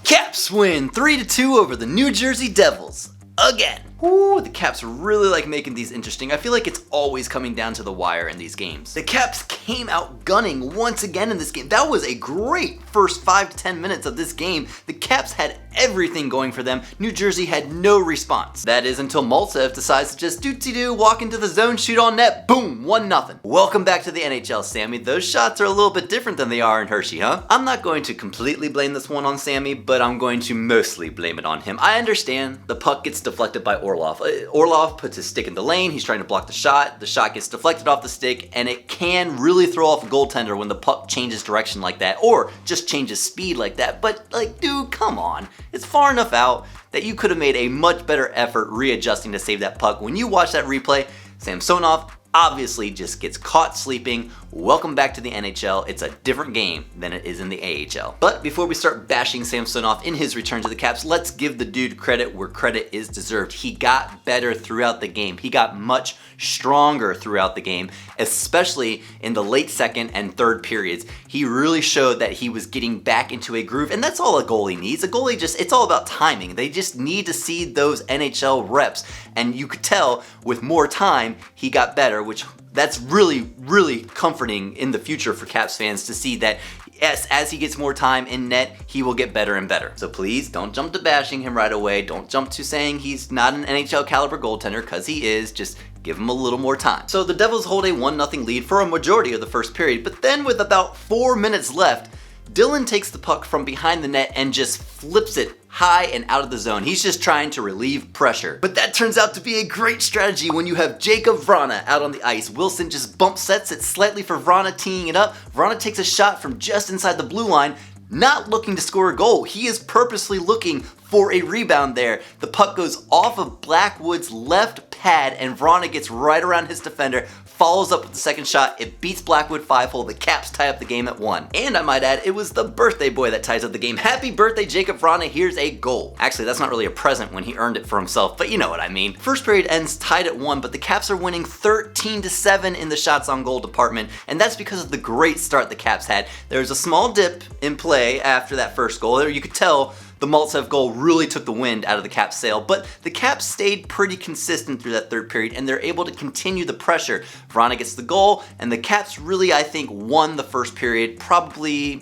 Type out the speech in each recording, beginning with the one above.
Caps win 3-2 over the New Jersey Devils. Again. Ooh, the Caps really like making these interesting. I feel like it's always coming down to the wire in these games. The Caps came out gunning once again in this game. That was a great first 5 to 10 minutes of this game. The Caps had everything going for them. New Jersey had no response. That is until Maltsev decides to just doo-doo-doo, walk into the zone, shoot on net, boom, 1-0. Welcome back to the NHL, Sammy. Those shots are a little bit different than they are in Hershey, huh? I'm not going to completely blame this one on Sammy, but I'm going to mostly blame it on him. I understand the puck gets deflected by Orlov. Orlov puts his stick in the lane, he's trying to block the shot gets deflected off the stick, and it can really throw off a goaltender when the puck changes direction like that, or just changes speed like that, but like, dude, come on. It's far enough out that you could have made a much better effort readjusting to save that puck. When you watch that replay, Samsonov obviously just gets caught sleeping. Welcome back to the NHL. It's a different game than it is in the AHL. But before we start bashing Samsonov in his return to the Caps, let's give the dude credit where credit is deserved. He got better throughout the game. He got much stronger throughout the game, especially in the late second and third periods. He really showed that he was getting back into a groove, and that's all a goalie needs. A goalie it's all about timing. They just need to see those NHL reps, and you could tell with more time, he got better, which that's really, really comforting in the future for Caps fans to see that as he gets more time in net, he will get better and better. So please don't jump to bashing him right away. Don't jump to saying he's not an NHL caliber goaltender, because he is. Just give him a little more time. So the Devils hold a 1-0 lead for a majority of the first period, but then with about 4 minutes left, Dylan takes the puck from behind the net and just flips it high and out of the zone. He's just trying to relieve pressure. But that turns out to be a great strategy when you have Jacob Vrana out on the ice. Wilson just bump sets it slightly for Vrana, teeing it up. Vrana takes a shot from just inside the blue line, not looking to score a goal. He is purposely looking for a rebound there. The puck goes off of Blackwood's left pad, and Vrana gets right around his defender, follows up with the second shot. It beats Blackwood 5-hole. The Caps tie up the game at 1. And I might add, it was the birthday boy that ties up the game. Happy birthday, Jacob Vrana. Here's a goal. Actually, that's not really a present when he earned it for himself, but you know what I mean. First period ends tied at 1, but the Caps are winning 13-7 in the shots on goal department, and that's because of the great start the Caps had. There was a small dip in play after that first goal. There you could tell the Maltsev goal really took the wind out of the Caps' sail, but the Caps stayed pretty consistent through that third period, and they're able to continue the pressure. Vrana gets the goal, and the Caps really, I think, won the first period, probably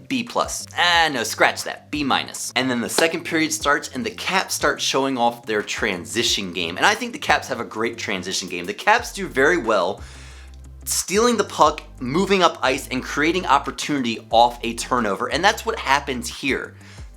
B+. No, scratch that, B-. And then the second period starts, and the Caps start showing off their transition game, and I think the Caps have a great transition game. The Caps do very well stealing the puck, moving up ice, and creating opportunity off a turnover, and that's what happens here.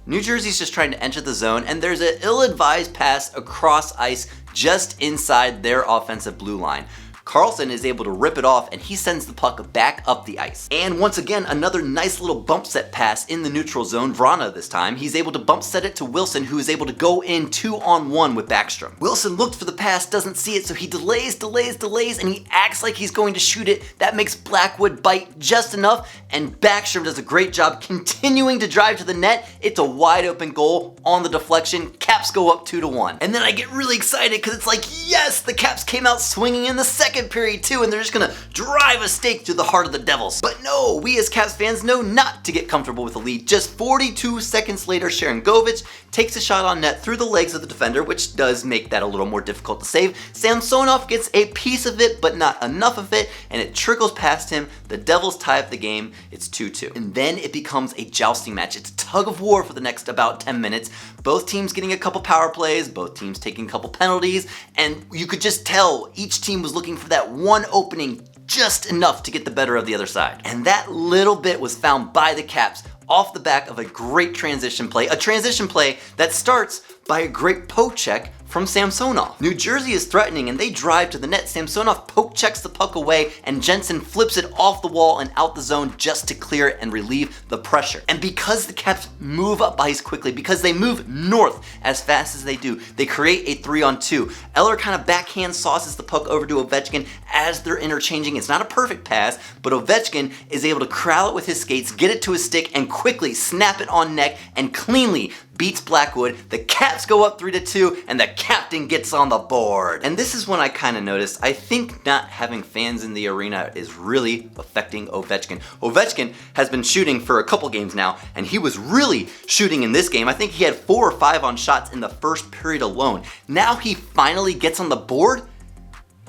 New Jersey's just trying to enter the zone, and there's an ill-advised pass across ice just inside their offensive blue line. Carlson is able to rip it off, and he sends the puck back up the ice. And once again, another nice little bump set pass in the neutral zone. Vrana this time. He's able to bump set it to Wilson, who is able to go in 2-on-1 with Backstrom. Wilson looked for the pass, doesn't see it, so he delays, and he acts like he's going to shoot it. That makes Blackwood bite just enough, and Backstrom does a great job continuing to drive to the net. It's a wide open goal on the deflection. Caps go up 2-1. And then I get really excited because it's like, yes, the Caps came out swinging in the second period too, and they're just gonna drive a stake through the heart of the Devils. But no, we as Caps fans know not to get comfortable with the lead. Just 42 seconds later, Sharangovich takes a shot on net through the legs of the defender, which does make that a little more difficult to save. Samsonov gets a piece of it, but not enough of it, and it trickles past him. The Devils tie up the game. It's 2-2. And then it becomes a jousting match. It's a tug of war for the next about 10 minutes. Both teams getting a couple power plays, both teams taking a couple penalties, and you could just tell each team was looking for that one opening just enough to get the better of the other side. And that little bit was found by the Caps off the back of a great transition play, a transition play that starts by a great poke check from Samsonov. New Jersey is threatening, and they drive to the net. Samsonov poke checks the puck away, and Jensen flips it off the wall and out the zone just to clear it and relieve the pressure. And because the Caps move up ice quickly, because they move north as fast as they do, they create a 3-on-2. Eller kind of backhand sauces the puck over to Ovechkin as they're interchanging. It's not a perfect pass, but Ovechkin is able to corral it with his skates, get it to his stick, and quickly snap it on net and cleanly beats Blackwood, the Caps go up 3-2, and the captain gets on the board. And this is when I kind of noticed, I think not having fans in the arena is really affecting Ovechkin. Ovechkin has been shooting for a couple games now, and he was really shooting in this game. I think he had 4 or 5 on shots in the first period alone. Now he finally gets on the board,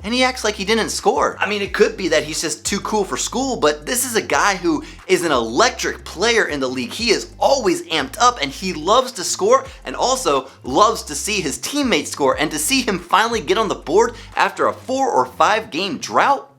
and he acts like he didn't score. I mean, it could be that he's just too cool for school, but this is a guy who is an electric player in the league. He is always amped up, and he loves to score, and also loves to see his teammates score. And to see him finally get on the board after a 4 or 5 game drought,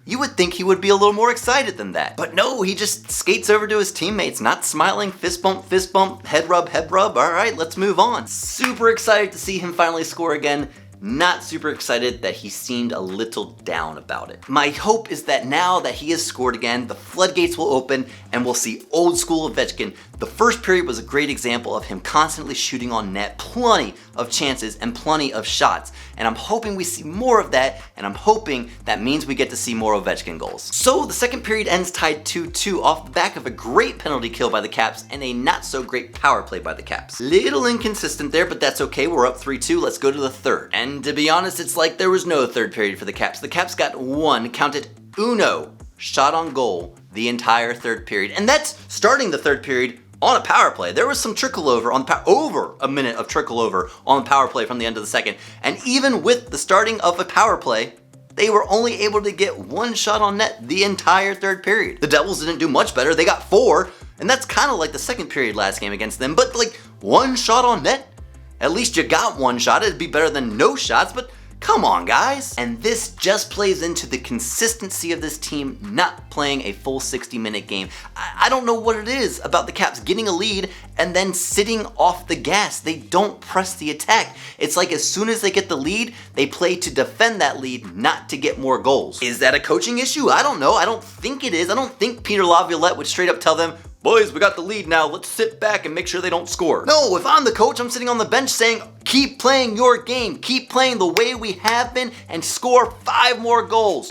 you would think he would be a little more excited than that. But no, he just skates over to his teammates, not smiling, fist bump, head rub. All right, let's move on. Super excited to see him finally score again. Not super excited that he seemed a little down about it. My hope is that now that he has scored again, the floodgates will open and we'll see old school Ovechkin. The first period was a great example of him constantly shooting on net, plenty of chances and plenty of shots. And I'm hoping we see more of that, and I'm hoping that means we get to see more Ovechkin goals. So the second period ends tied 2-2 off the back of a great penalty kill by the Caps and a not so great power play by the Caps. Little inconsistent there, but that's okay. We're up 3-2. Let's go to the third. And to be honest, it's like there was no third period for the Caps. The Caps got one, counted uno, shot on goal the entire third period. And that's starting the third period on a power play. There was some trickle over on over a minute of trickle over on the power play from the end of the second. And even with the starting of a power play, they were only able to get one shot on net the entire third period. The Devils didn't do much better. They got 4, and that's kind of like the second period last game against them. But like, one shot on net? At least you got one shot. It'd be better than no shots, but come on, guys. And this just plays into the consistency of this team not playing a full 60-minute game. I don't know what it is about the Caps getting a lead and then sitting off the gas. They don't press the attack. It's like as soon as they get the lead, they play to defend that lead, not to get more goals. Is that a coaching issue? I don't know. I don't think it is. I don't think Peter Laviolette would straight up tell them, boys, we got the lead now, let's sit back and make sure they don't score. No, if I'm the coach, I'm sitting on the bench saying, keep playing your game, keep playing the way we have been, and score 5 more goals.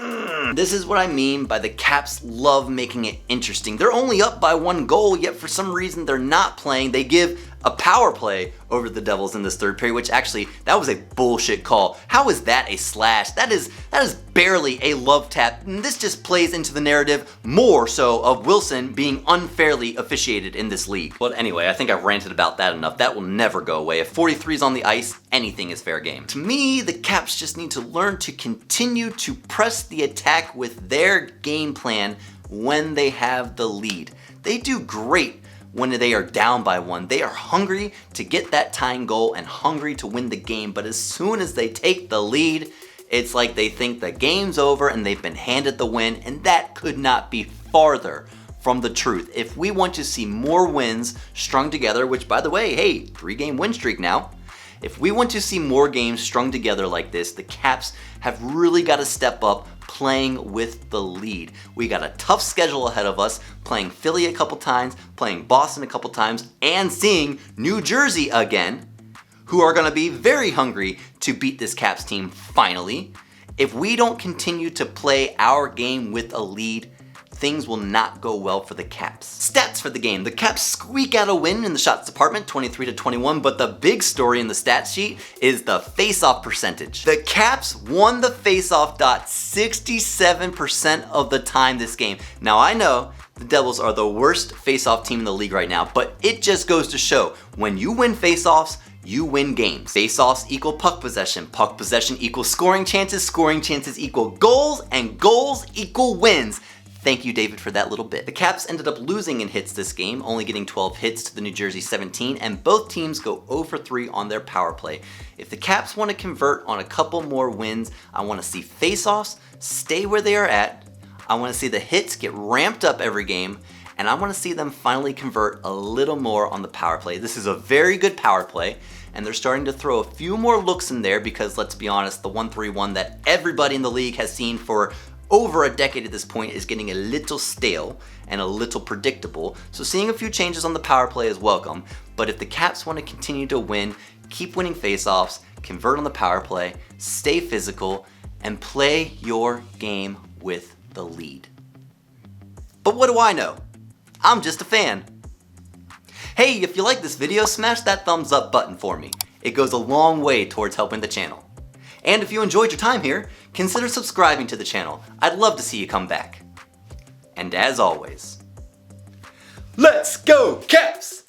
This is what I mean by the Caps love making it interesting. They're only up by 1 goal, yet for some reason they're not playing. They give a power play over the Devils in this third period, which actually, that was a bullshit call. How is that a slash? That is barely a love tap. And this just plays into the narrative more so of Wilson being unfairly officiated in this league. But anyway, I think I've ranted about that enough. That will never go away. If 43's on the ice, anything is fair game. To me, the Caps just need to learn to continue to press the attack with their game plan when they have the lead. They do great when they are down by 1. They are hungry to get that tying goal and hungry to win the game, but as soon as they take the lead, it's like they think the game's over and they've been handed the win, and that could not be farther from the truth. If we want to see more wins strung together, which by the way, hey, 3-game win streak now. If we want to see more games strung together like this, the Caps have really got to step up playing with the lead. We got a tough schedule ahead of us, playing Philly a couple times, playing Boston a couple times, and seeing New Jersey again, who are going to be very hungry to beat this Caps team finally. If we don't continue to play our game with a lead, things will not go well for the Caps. Stats for the game. The Caps squeak out a win in the shots department, 23-21, but the big story in the stat sheet is the face-off percentage. The Caps won the face-off dot 67% of the time this game. Now I know the Devils are the worst face-off team in the league right now, but it just goes to show when you win face-offs, you win games. Face-offs equal puck possession equals scoring chances equal goals, and goals equal wins. Thank you, David, for that little bit. The Caps ended up losing in hits this game, only getting 12 hits to the New Jersey 17, and both teams go 0 for 3 on their power play. If the Caps want to convert on a couple more wins, I want to see face-offs stay where they are at. I want to see the hits get ramped up every game, and I want to see them finally convert a little more on the power play. This is a very good power play, and they're starting to throw a few more looks in there because, let's be honest, the 1-3-1 that everybody in the league has seen for over a decade at this point is getting a little stale and a little predictable, so seeing a few changes on the power play is welcome. But if the Caps want to continue to win, keep winning faceoffs, convert on the power play, stay physical, and play your game with the lead. But what do I know? I'm just a fan. Hey, if you like this video, smash that thumbs up button for me. It goes a long way towards helping the channel. And if you enjoyed your time here, consider subscribing to the channel. I'd love to see you come back. And as always, let's go Caps!